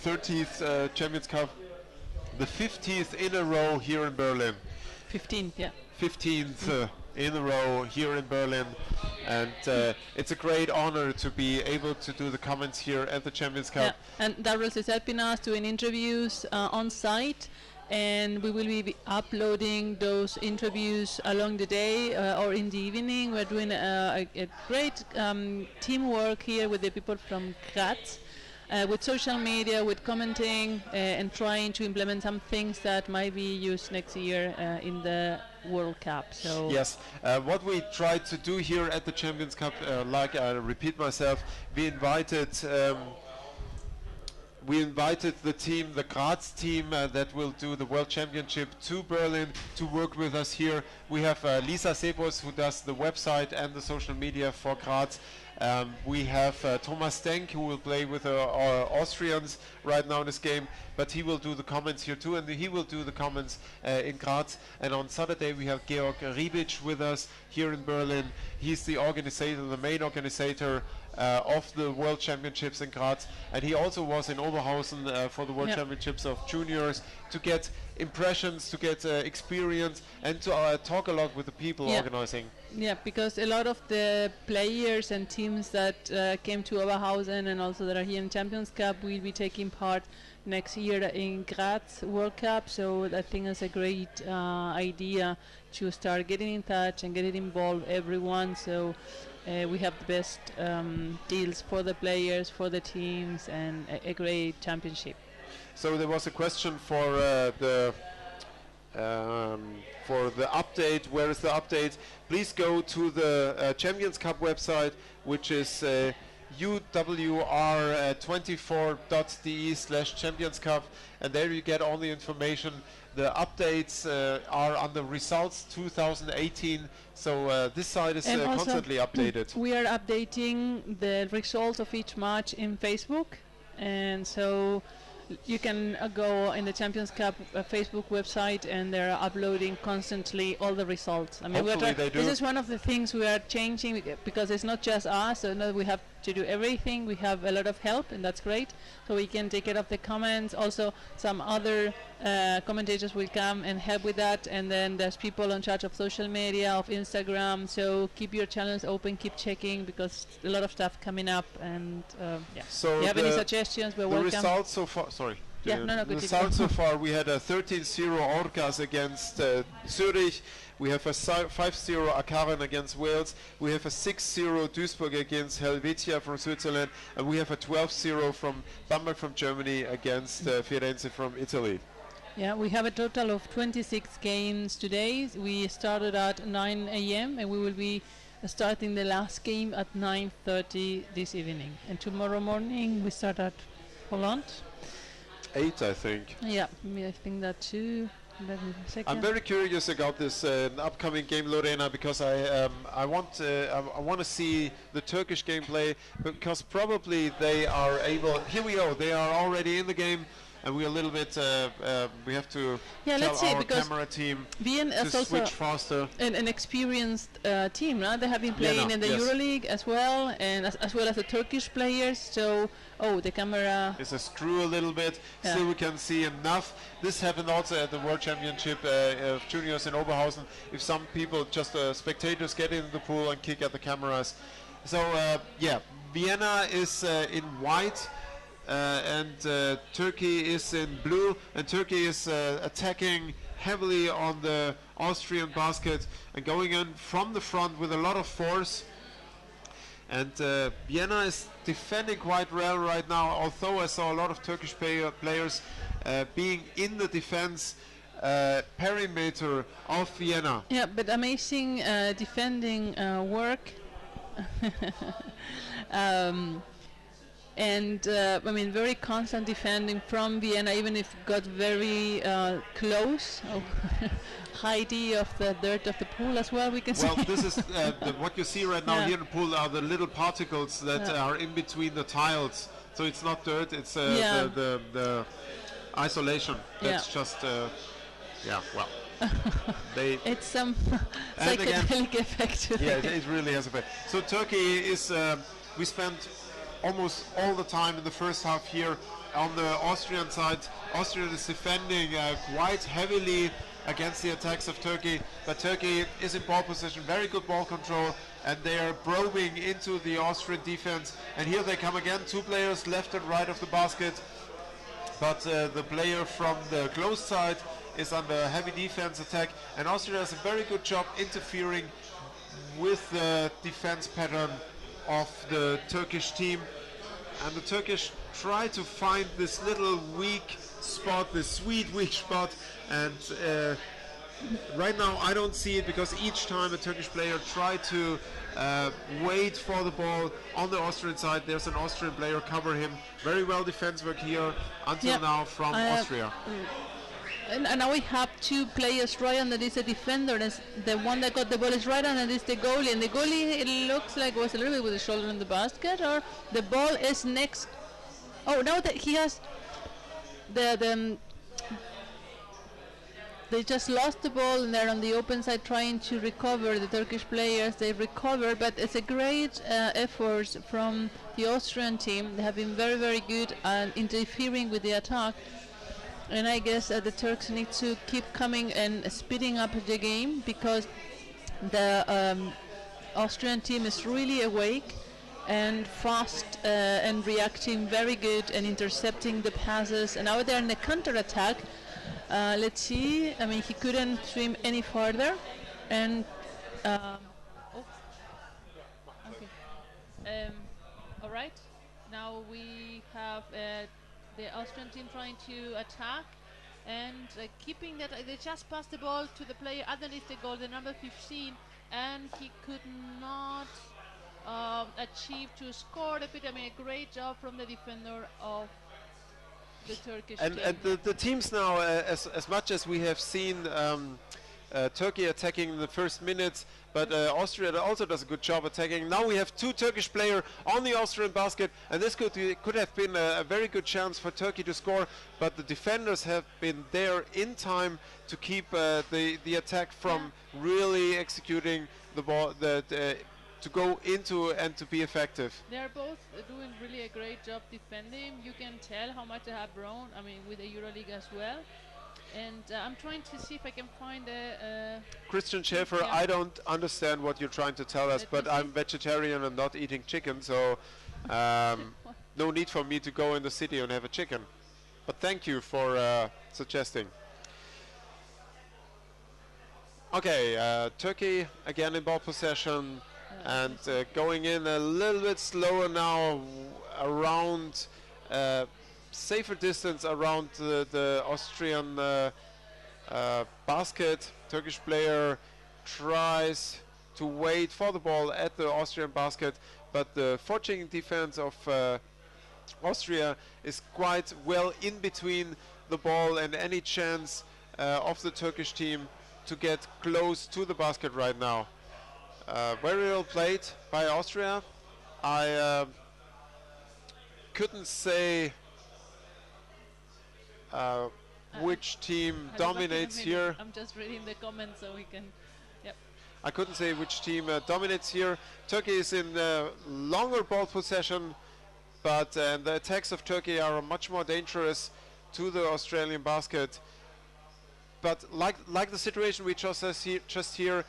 30th Champions Cup, the 50th in a row here in Berlin. 15th, yeah. 15th in a row here in Berlin, and it's a great honor to be able to do the comments here at the Champions Cup. Yeah. And Darrell is helping us doing interviews on site, and we will be uploading those interviews along the day or in the evening. We're doing a great teamwork here with the people from Graz, with social media, with commenting, and trying to implement some things that might be used next year in the World Cup. So yes, what we tried to do here at the Champions Cup, like I repeat myself, we invited the team, the Graz team that will do the World Championship, to Berlin to work with us here. We have Lisa Sebos, who does the website and the social media for Graz. We have Thomas Denk, who will play with our Austrians right now in this game, but he will do the comments here too, and he will do the comments in Graz. And on Saturday we have Georg Ribic with us here in Berlin. He's the organizer, the main organizer of the World Championships in Graz, and he also was in Oberhausen for the World Championships of Juniors, to get impressions, to get experience, and to talk a lot with the people organizing. Yeah, because a lot of the players and teams that came to Oberhausen and also that are here in Champions Cup will be taking part next year in Graz World Cup. So I think it's a great idea to start getting in touch and getting involved everyone. So we have the best deals for the players, for the teams, and a great championship. So there was a question for the update. Where is the update? Please go to the Champions Cup website, which is uwr24.de/Champions Cup, and there you get all the information. The updates are on the results 2018, so this site is constantly updated. We are updating the results of each match in Facebook, and so you can go in the Champions Cup Facebook website, and they're uploading constantly all the results. I mean, this is one of the things we are changing, because it's not just us, so no, we have to do everything. We have a lot of help, and that's great. So we can take care of the comments. Also, some other commentators will come and help with that. And then there's people in charge of social media, of Instagram. So keep your channels open, keep checking, because a lot of stuff coming up. And so if you have any suggestions, we're welcome. The results so far, the results so far, we had a 13-0 Orcas against Zurich. We have a 5-0 Akaren against Wales. We have a 6-0 Duisburg against Helvetia from Switzerland. And we have a 12-0 from Bamberg from Germany against Firenze from Italy. Yeah, we have a total of 26 games today. We started at 9 a.m. and we will be starting the last game at 9:30 this evening. And tomorrow morning we start at Holland. 8, I think. Yeah, I think that too. I'm very curious about this upcoming game, Lorena, because I want to see the Turkish gameplay, because probably they are able. Here we go. They are already in the game, and we're a little bit. We have to tell our camera team Wien to is also switch faster. An experienced team, right? They have been playing in the EuroLeague as well, and as well as the Turkish players. So, the camera is a screw a little bit. Still, we can see enough. This happened also at the World Championship of Juniors in Oberhausen. If some people, just spectators, get in the pool and kick at the cameras. So, Vienna is in white. And Turkey is in blue, and Turkey is attacking heavily on the Austrian basket and going in from the front with a lot of force. And Vienna is defending quite well right now, although I saw a lot of Turkish players being in the defense perimeter of Vienna. Yeah, but amazing defending work. And I mean, very constant defending from Vienna, even if got very close. Heidi of the dirt of the pool as well, we can see. Well, this is what you see right now here in the pool are the little particles that are in between the tiles. So it's not dirt, it's the isolation. That's just, it's some psychedelic effect. Yeah, it really has effect. So Turkey is, we spent almost all the time in the first half here on the Austrian side, Austria is defending quite heavily against the attacks of Turkey, but Turkey is in ball position, very good ball control, and they are probing into the Austrian defense. And here they come again, two players left and right of the basket, but the player from the close side is under heavy defense attack, and Austria does a very good job interfering with the defense pattern of the Turkish team. And the Turkish try to find this little weak spot, this sweet weak spot, and right now I don't see it, because each time a Turkish player try to wait for the ball on the Austrian side, there's an Austrian player cover him. Very well defense work here until now from Austria. And now we have two players right underneath the defender. And the one that got the ball is right underneath the goalie, and the goalie, it looks like, was a little bit with the shoulder in the basket, or the ball is next. Oh, now that he has they just lost the ball, and they're on the open side trying to recover. The Turkish players, they recovered, but it's a great effort from the Austrian team. They have been very, very good at interfering with the attack. And I guess the Turks need to keep coming and speeding up the game, because the Austrian team is really awake and fast and reacting very good and intercepting the passes. And now they're in the counter-attack. Let's see. I mean, he couldn't swim any farther. And all right. Now we have the Austrian team trying to attack and keeping that. They just passed the ball to the player underneath the goal, the number 15, and he could not achieve to score a bit. I mean, a great job from the defender of the Turkish team. And the teams now, as much as we have seen Turkey attacking in the first minutes, but Austria also does a good job attacking. Now we have two Turkish players on the Austrian basket, and this could have been a very good chance for Turkey to score, but the defenders have been there in time to keep the attack from really executing the ball, to go into and to be effective. They're both doing really a great job defending. You can tell how much they have grown, I mean, with the EuroLeague as well. And I'm trying to see if I can find a... Christian Schäfer, I don't understand what you're trying to tell us, but I'm vegetarian and not eating chicken, so no need for me to go in the city and have a chicken. But thank you for suggesting. Okay, Turkey again in ball possession and going in a little bit slower now, around safer distance around the Austrian basket. Turkish player tries to wait for the ball at the Austrian basket, but the forechecking defense of Austria is quite well in between the ball and any chance of the Turkish team to get close to the basket right now. Very well played by Austria. I couldn't say which team dominates here. I'm just reading the comments so we can... Yep. I couldn't say which team dominates here. Turkey is in longer ball possession, but the attacks of Turkey are much more dangerous to the Australian basket. But like the situation we just here,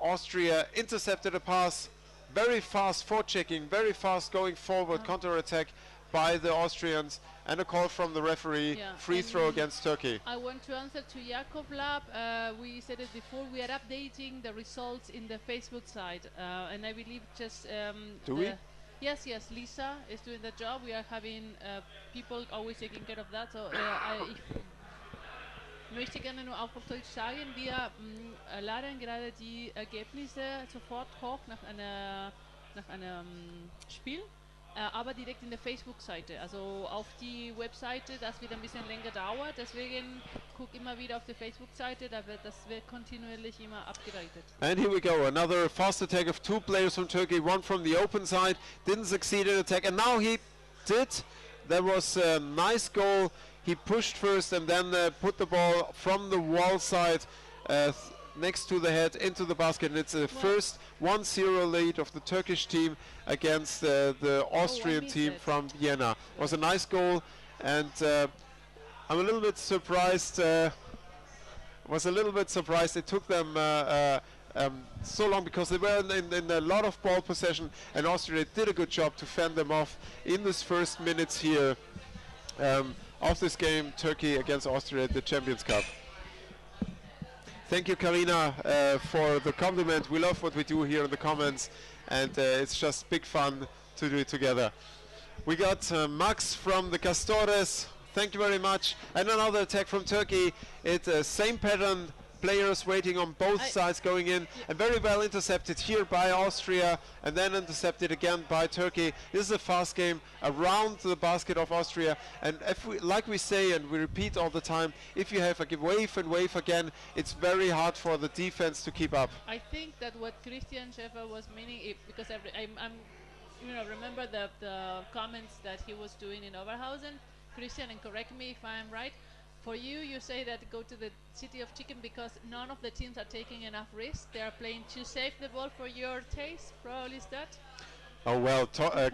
Austria intercepted a pass, very fast forechecking, very fast going forward, counter-attack by the Austrians, and a call from the referee, free throw against Turkey. I want to answer to Jakob Lab. We said it before, we are updating the results in the Facebook side, and I believe just... Do we? Yes, Lisa is doing the job. We are having people always taking care of that, so ich möchte gerne nur auch auf Deutsch sagen, wir laden gerade die Ergebnisse sofort hoch nach einem Spiel, aber direkt in der Facebook-Seite, also auf die Webseite. Das wird ein bisschen länger dauern, deswegen guck immer wieder auf die Facebook-Seite, das wird kontinuierlich immer abgeleitet. And here we go, another fast attack of two players from Turkey, one from the open side, didn't succeed in attack, and now he did. There was a nice goal. He pushed first and then put the ball from the wall side next to the head into the basket, and it's the first 1-0 lead of the Turkish team against the Austrian team from Vienna. It was a nice goal, and I'm a little bit surprised. It took them so long because they were in a lot of ball possession, and Austria did a good job to fend them off in this first minutes here of this game, Turkey against Austria at the Champions Cup. Thank you, Karina, for the compliment. We love what we do here in the comments, and it's just big fun to do it together. We got Max from the Castores. Thank you very much. And another attack from Turkey. It's the same pattern. Players waiting on both sides going in, and very well intercepted here by Austria, and then intercepted again by Turkey. This is a fast game around the basket of Austria, and if we, like we say and we repeat all the time, if you have a wave and wave again, it's very hard for the defense to keep up. I think that what Christian Schäfer was meaning, because I'm remember the comments that he was doing in Oberhausen. Christian, and correct me if I'm right. For you, you say that go to the city of chicken because none of the teams are taking enough risk. They are playing too safe the ball for your taste. Probably is that? Oh well,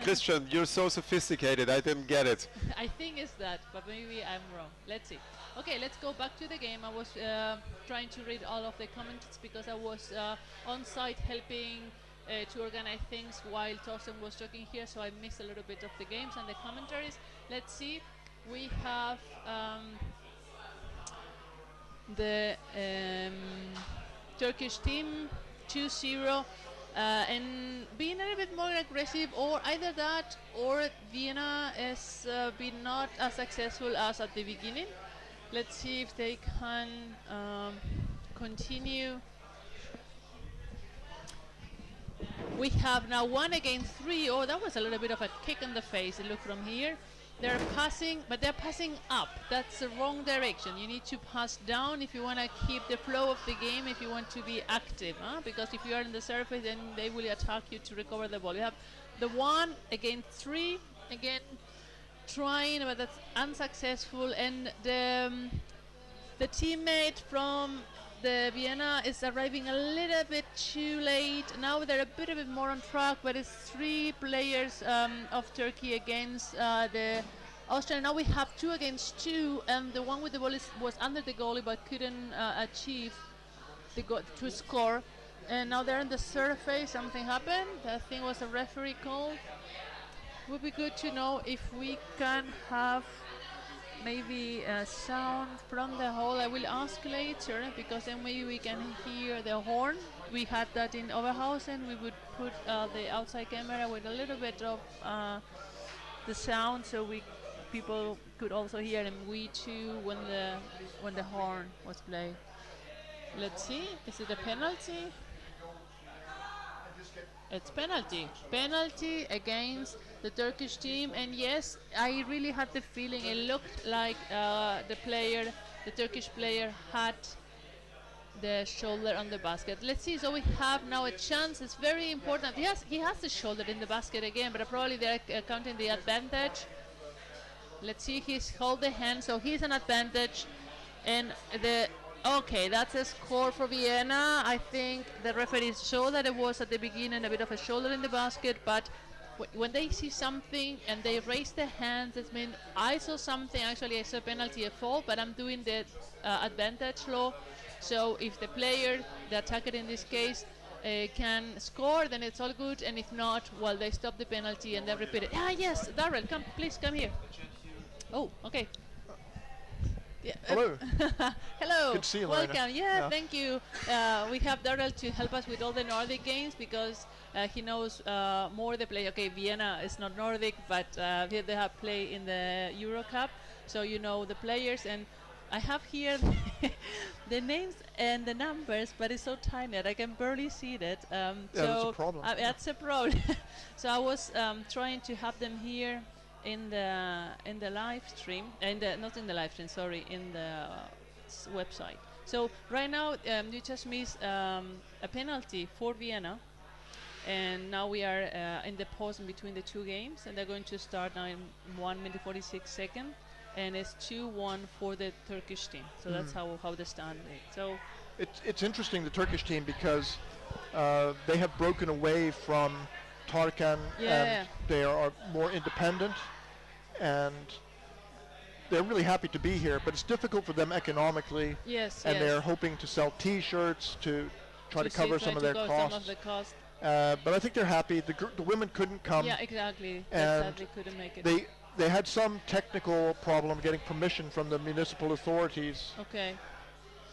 Christian, you're so sophisticated. I didn't get it. I think it's that, but maybe I'm wrong. Let's see. Okay, let's go back to the game. I was trying to read all of the comments because I was on site helping to organize things while Torsten was talking here, so I missed a little bit of the games and the commentaries. Let's see. We have the Turkish team 2-0 and being a little bit more aggressive, or either that or Vienna has been not as successful as at the beginning. Let's see if they can continue. We have now 1 against 3. Oh, that was a little bit of a kick in the face. Look from here. They're passing, but they're passing up. That's the wrong direction. You need to pass down if you want to keep the flow of the game, if you want to be active. Because if you are in the surface, then they will attack you to recover the ball. You have the 1 against 3. Again, trying, but that's unsuccessful. And the teammate from the Vienna is arriving a little bit too late. Now they're a bit more on track, but it's 3 players of Turkey against the Austrian. Now we have 2 against 2, and the one with the ball was under the goalie but couldn't achieve the to score. And now they're on the surface. Something happened. I think it was a referee call. Would be good to know if we can have maybe a sound from the hall. I will ask later, because then maybe we can hear the horn. We had that in Oberhausen. We would put the outside camera with a little bit of the sound, so people could also hear, and we too when the horn was played. Let's see. Is it a penalty? It's penalty against the Turkish team, and yes, I really had the feeling it looked like the Turkish player had the shoulder on the basket. Let's see. So we have now a chance. It's very important. He has the shoulder in the basket again, but probably they're counting the advantage. Let's see. He's hold the hand, so he's an advantage, and okay, that's a score for Vienna. I think the referees saw that it was at the beginning a bit of a shoulder in the basket, but when they see something and they raise their hands, it means I saw something. Actually, I saw penalty, a fault, but I'm doing the advantage law. So if the player, the attacker in this case, can score, then it's all good, and if not, well, they stop the penalty and they repeat it. Ah, yes, Darrell, please come here. Oh, okay. Yeah. Hello. Hello. Good to see you, welcome. Lorena. Yeah, thank you. We have Darrell to help us with all the Nordic games, because he knows more the play. Okay, Vienna is not Nordic, but they have play in the Euro Cup, so you know the players. And I have here the names and the numbers, but it's so tiny that I can barely see it. Yeah, so that's a problem. That's a problem. So I was trying to have them here in the live stream, not in the live stream, sorry, in the website. So right now you just missed a penalty for Vienna, and now we are in the pause in between the 2 games, and they're going to start now in 1 minute 46 seconds, and it's 2-1 for the Turkish team. So that's how the stand is. So It's interesting, the Turkish team, because they have broken away from Tarkan, and they are more independent, and they're really happy to be here, but it's difficult for them economically. And they're hoping to sell T-shirts to try to cover some of their costs. But I think they're happy. The women couldn't come. Yeah, exactly. And they couldn't make it. They had some technical problem getting permission from the municipal authorities. Okay.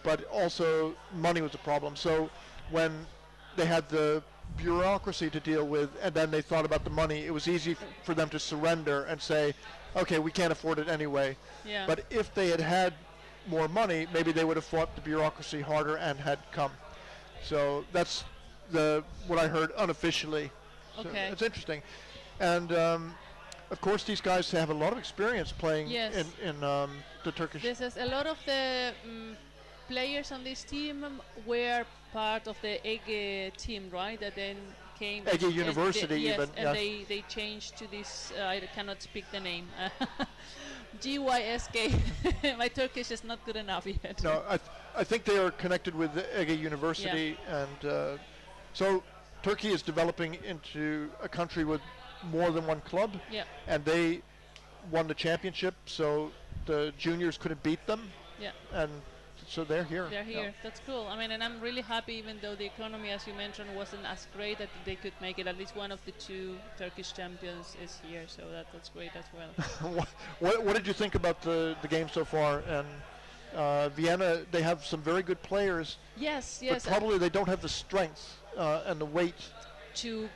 But also money was a problem. So when they had the bureaucracy to deal with, and then they thought about the money, it was easy for them to surrender and say, okay, we can't afford it anyway. Yeah. But if they had had more money, maybe they would have fought the bureaucracy harder and had come. So that's what I heard unofficially. So okay. It's interesting. And of course, these guys have a lot of experience playing in the Turkish. This is a lot of the players on this team were part of the Ege team, right? That then came. Ege University, even. And they changed to this. I cannot speak the name. DYSK. My Turkish is not good enough yet. No, I think they are connected with Ege University, and so Turkey is developing into a country with more than one club, and they won the championship, so the juniors couldn't beat them, and so they're here. They're here. That's cool. I mean, and I'm really happy, even though the economy, as you mentioned, wasn't as great, that they could make it. At least one of the two Turkish champions is here, so that's great as well. What did you think about the game so far? And Vienna, they have some very good players. Yes. But probably they don't have the strength and the weight to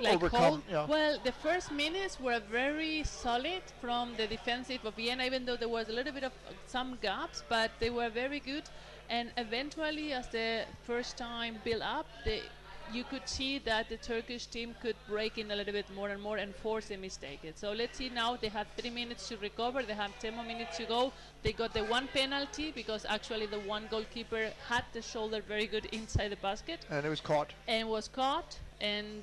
overcome. Well, the first minutes were very solid from the defensive of Vienna, even though there was a little bit of some gaps, but they were very good. And eventually, as the first time built up, you could see that the Turkish team could break in a little bit more and more and force a mistake. So let's see now. They had 3 minutes to recover. They have 10 more minutes to go. They got the one penalty because actually the one goalkeeper had the shoulder very good inside the basket. And it was caught. And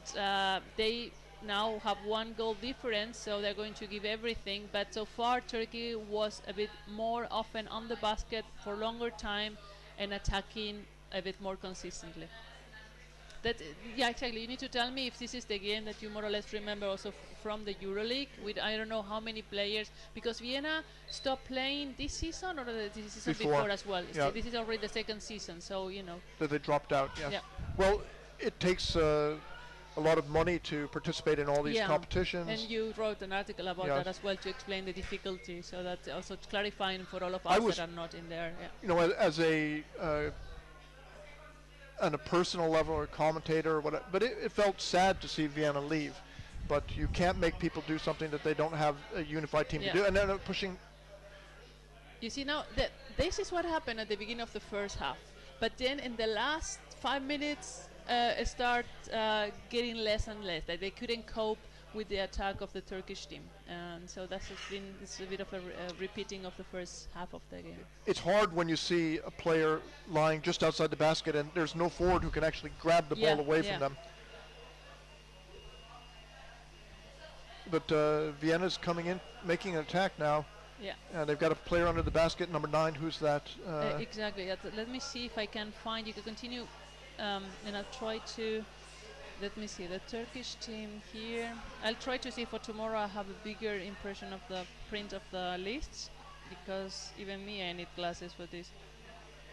they now have 1 goal difference, so they're going to give everything. But so far, Turkey was a bit more often on the basket for longer time and attacking a bit more consistently. Exactly. You need to tell me if this is the game that you more or less remember also from the EuroLeague with I don't know how many players, because Vienna stopped playing this season or this season before as well. Yeah. This is already the second season, so you know. That they dropped out. Yes. Yeah. Well, it takes a lot of money to participate in all these competitions. And you wrote an article about that as well to explain the difficulty, so that's also clarifying for all of us that are not in there. Yeah. You know, as a on a personal level or commentator or whatever, but it felt sad to see Vienna leave. But you can't make people do something that they don't have a unified team to do, and then pushing. You see now that this is what happened at the beginning of the first half, but then in the last 5 minutes it start getting less and less. That they couldn't cope with the attack of the Turkish team, and so that's a bit of a repeating of the first half of the game. It's hard when you see a player lying just outside the basket and there's no forward who can actually grab the ball away from them. But Vienna's coming in, making an attack now. Yeah. They've got a player under the basket, number 9. Who's that? Exactly. Let me see if I can find. You can continue, and I'll try to. Let me see the Turkish team here. I'll try to see for tomorrow. I have a bigger impression of the print of the lists, because even me, I need glasses for this.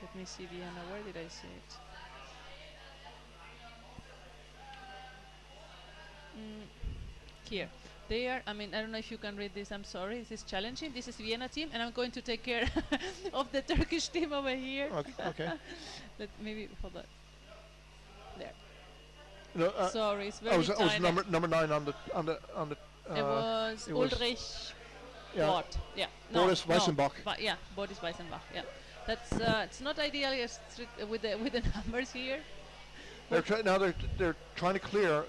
Let me see Vienna. Where did I see it? Here. They are, I mean, I don't know if you can read this, I'm sorry, this is challenging. This is Vienna team, and I'm going to take care of the Turkish team over here. Okay. Maybe, hold on. There. No, sorry, it's very tiny. It was number 9 on the. It was Ulrich. Bort. Yeah. Boris Weissenbach. Boris Weissenbach. Yeah. That's it's not ideal with the numbers here. They're trying to clear.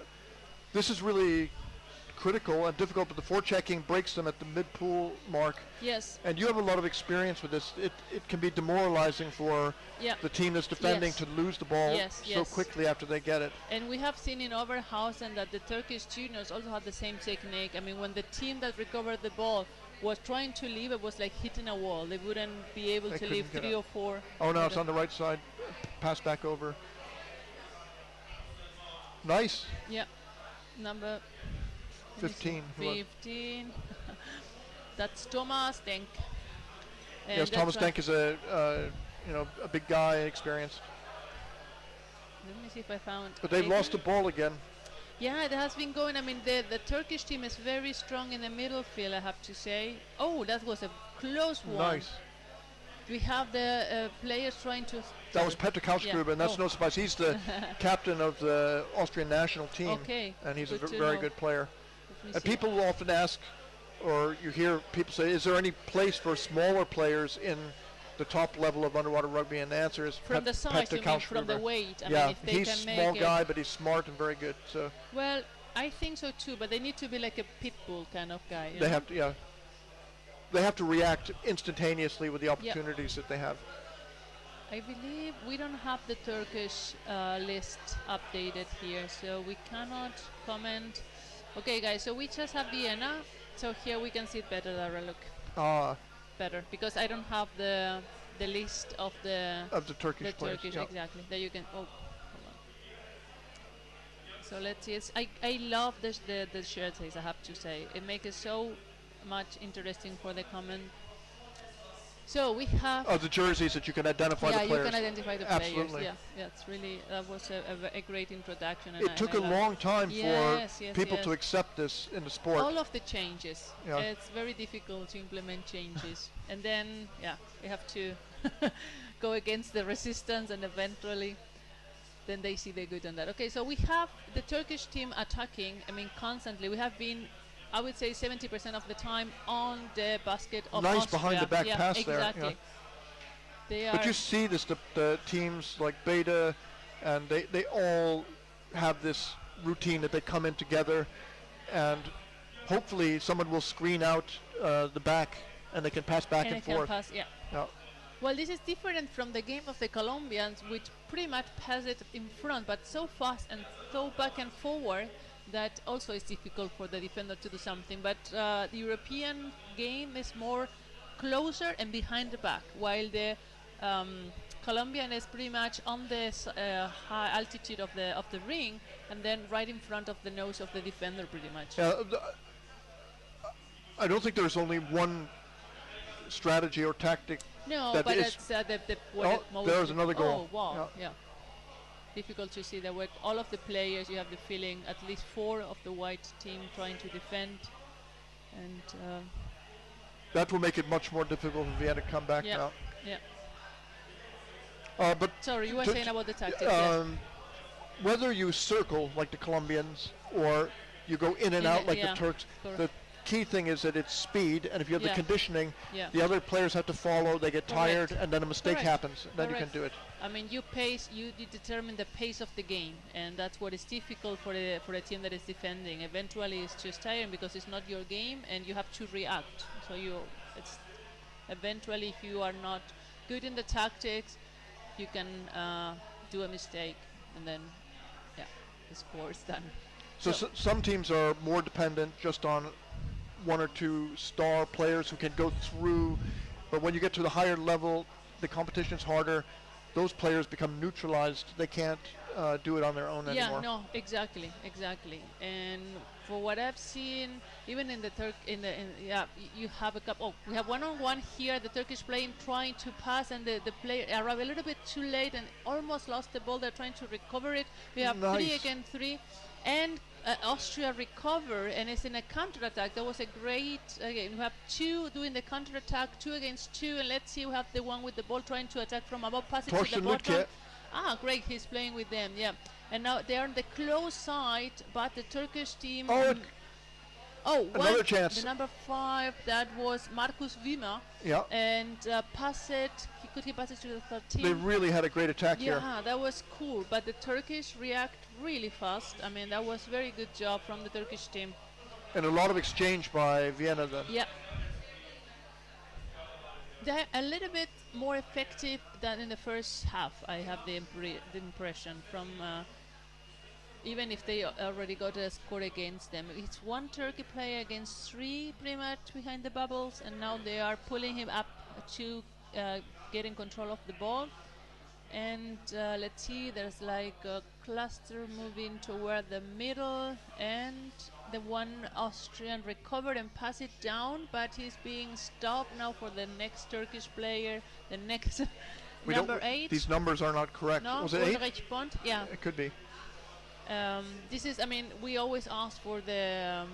This is really critical and difficult, but the forechecking breaks them at the mid-pool mark. Yes. And you have a lot of experience with this. It can be demoralizing for the team that's defending to lose the ball so quickly after they get it. And we have seen in Oberhausen that the Turkish juniors also had the same technique. I mean, when the team that recovered the ball was trying to leave, it was like hitting a wall. They wouldn't be able to leave 3 or 4. Oh, no, it's on the right side. pass back over. Nice. Yeah, number 15. 15. That's Thomas Denk. And Yes, Thomas Denk is a big guy, experienced. Let me see if I found. But they've lost the ball again. Yeah, it has been going. I mean, the Turkish team is very strong in the middle field, I have to say. Oh, that was a close one. Nice. We have the players trying to. That was Petr Kalsgrube, and that's no surprise. He's the captain of the Austrian national team. Okay. And he's a Good to very know. good player. Let And me see. people will often ask, or you hear people say, is there any place for smaller players in the top level of underwater rugby? And the answer is From the size, Petr you mean from the weight? I yeah, mean, if they he's can a small make guy, it. but he's smart and very good. So Well, I think so too, but they need to be like a pit bull kind of guy. you they know? have to, yeah. They have to react instantaneously with the opportunities that they have. I believe we don't have the Turkish list updated here, so we cannot comment. Okay, guys, so we just have Vienna. So here we can see it better, Dara, look. Better, because I don't have the list of the Turkish players. Turkish, Yeah. exactly. There you can, hold on. So let's see, I love the shirts, I have to say. It makes it so much interesting for the comment. So we have... The jerseys that you can identify the players. Yeah, you can identify the Absolutely. players. Yeah, it's really, that was a great introduction. And It took a long time for people to accept this in the sport. All of the changes. Yeah. It's very difficult to implement changes. And then, we have to go against the resistance, and eventually then they see the good on that. Okay, so we have the Turkish team attacking, I mean, constantly. We have been, I would say, 70% of the time on the basket of Nice Austria. behind the back pass exactly. there. Yeah. They But are you see this, the teams like Beta, and they all have this routine that they come in together, and hopefully someone will screen out the back, and they can pass back and forth. Pass, yeah. Well, this is different from the game of the Colombians, which pretty much pass it in front, but so fast and so back and forward that also is difficult for the defender to do something. But the European game is more closer and behind the back, while the Colombian is pretty much on the high altitude of the ring, and then right in front of the nose of the defender, pretty much. I don't think there's only one strategy or tactic. No, that but is it's the there's another goal. Oh, wow, yeah. Difficult to see that with all of the players, you have the feeling at least 4 of the white team trying to defend, and that will make it much more difficult for Vienna to come back now. Yeah. But sorry, you were saying about the tactics. Whether you circle like the Colombians or you go in and out like the Turks, the key thing is that it's speed, and if you have the conditioning, the other players have to follow, they get tired, and then a mistake happens, then you can do it. I mean, you determine the pace of the game, and that's what is difficult for a team that is defending. Eventually it's just tiring because it's not your game, and you have to react. So it's eventually, if you are not good in the tactics, you can do a mistake, and then the score is done. So some teams are more dependent just on 1 or 2 star players who can go through, but when you get to the higher level, the competition's harder. Those players become neutralized. They can't do it on their own anymore. Yeah, no, exactly. And for what I've seen, even in the you have a couple. Oh, we have 1-on-1 here. The Turkish playing trying to pass, and the player arrived a little bit too late and almost lost the ball. They're trying to recover it. We have 3 against 3, and Austria recover, and it's in a counter-attack. That was a great game. We have 2 doing the counter-attack, 2 against 2, and let's see, we have the one with the ball trying to attack from above, pass it to the bottom. Great, he's playing with them, and now they're on the close side, but the Turkish team... Another chance. The number 5, that was Marcus Wimmer, and pass it, could he pass it to the 13? They really had a great attack here. Yeah, that was cool, but the Turkish react really fast. I mean, that was very good job from the Turkish team. And a lot of exchange by Vienna then. Yeah. They're a little bit more effective than in the first half, I have the impression, from even if they already got a score against them. It's 1 Turkey player against 3 pretty much behind the bubbles, and now they are pulling him up to get in control of the ball. And let's see, there's like a cluster moving toward the middle, and the one Austrian recovered and passed it down, but he's being stopped now for the next Turkish player, the next number 8. These numbers are not correct. No, was it 8? Ulrich Bond? Yeah. It could be. This is, I mean, we always ask for the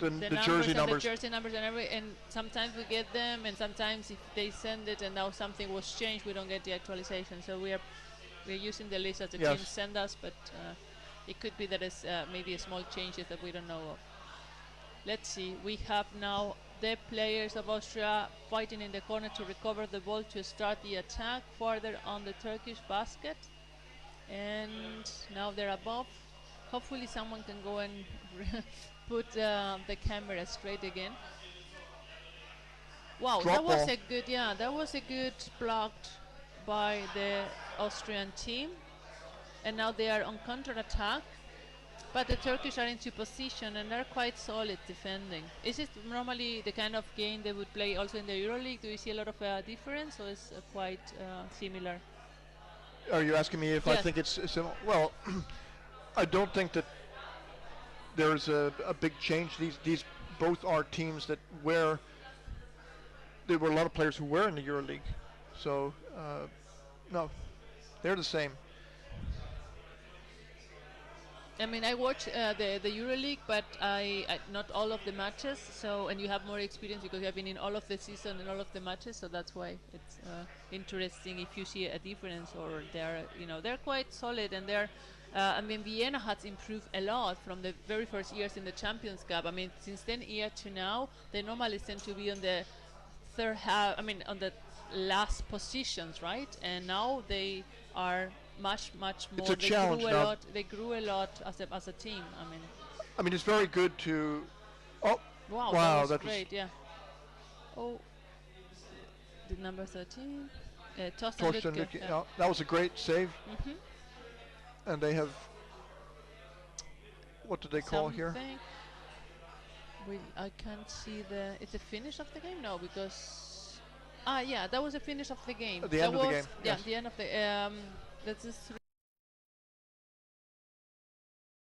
jersey numbers. The jersey numbers and sometimes we get them, and sometimes if they send it and now something was changed, we don't get the actualization. So we're using the list as the team send us, but it could be that it's maybe a small changes that we don't know of. Let's see. We have now the players of Austria fighting in the corner to recover the ball to start the attack further on the Turkish basket, and now they're above. Hopefully someone can go and put the camera straight again. Wow, Drop that was ball. a good, that was a good blocked by the Austrian team. And now they are on counter-attack. But the Turkish are into position and they're quite solid defending. Is it normally the kind of game they would play also in the EuroLeague? Do you see a lot of difference, or is it quite similar? Are you asking me if I think it's similar? Well, I don't think that there's a big change. These both are teams that there were a lot of players who were in the EuroLeague. So, no, they're the same. I mean, I watch the EuroLeague, but I not all of the matches. So, and you have more experience because you have been in all of the season and all of the matches. So that's why it's interesting if you see a difference, or they're quite solid, and they're. I mean, Vienna has improved a lot from the very first years in the Champions Cup. I mean, since 10 years to now, they normally tend to be on the third half. I mean, on the last positions, right? And now they are much more. It's a challenge now. They grew a lot as a team. I mean, it's very good to. Oh, wow, that was great. Yeah. Oh, the number 13, Torsten Lütke. Yeah, that was a great save. Mm-hmm. And they have. What do they call here? I can't see the. It's a finish of the game? No, because. Yeah, that was a finish of the game. At the end of the game. Yeah, the end of the. That's just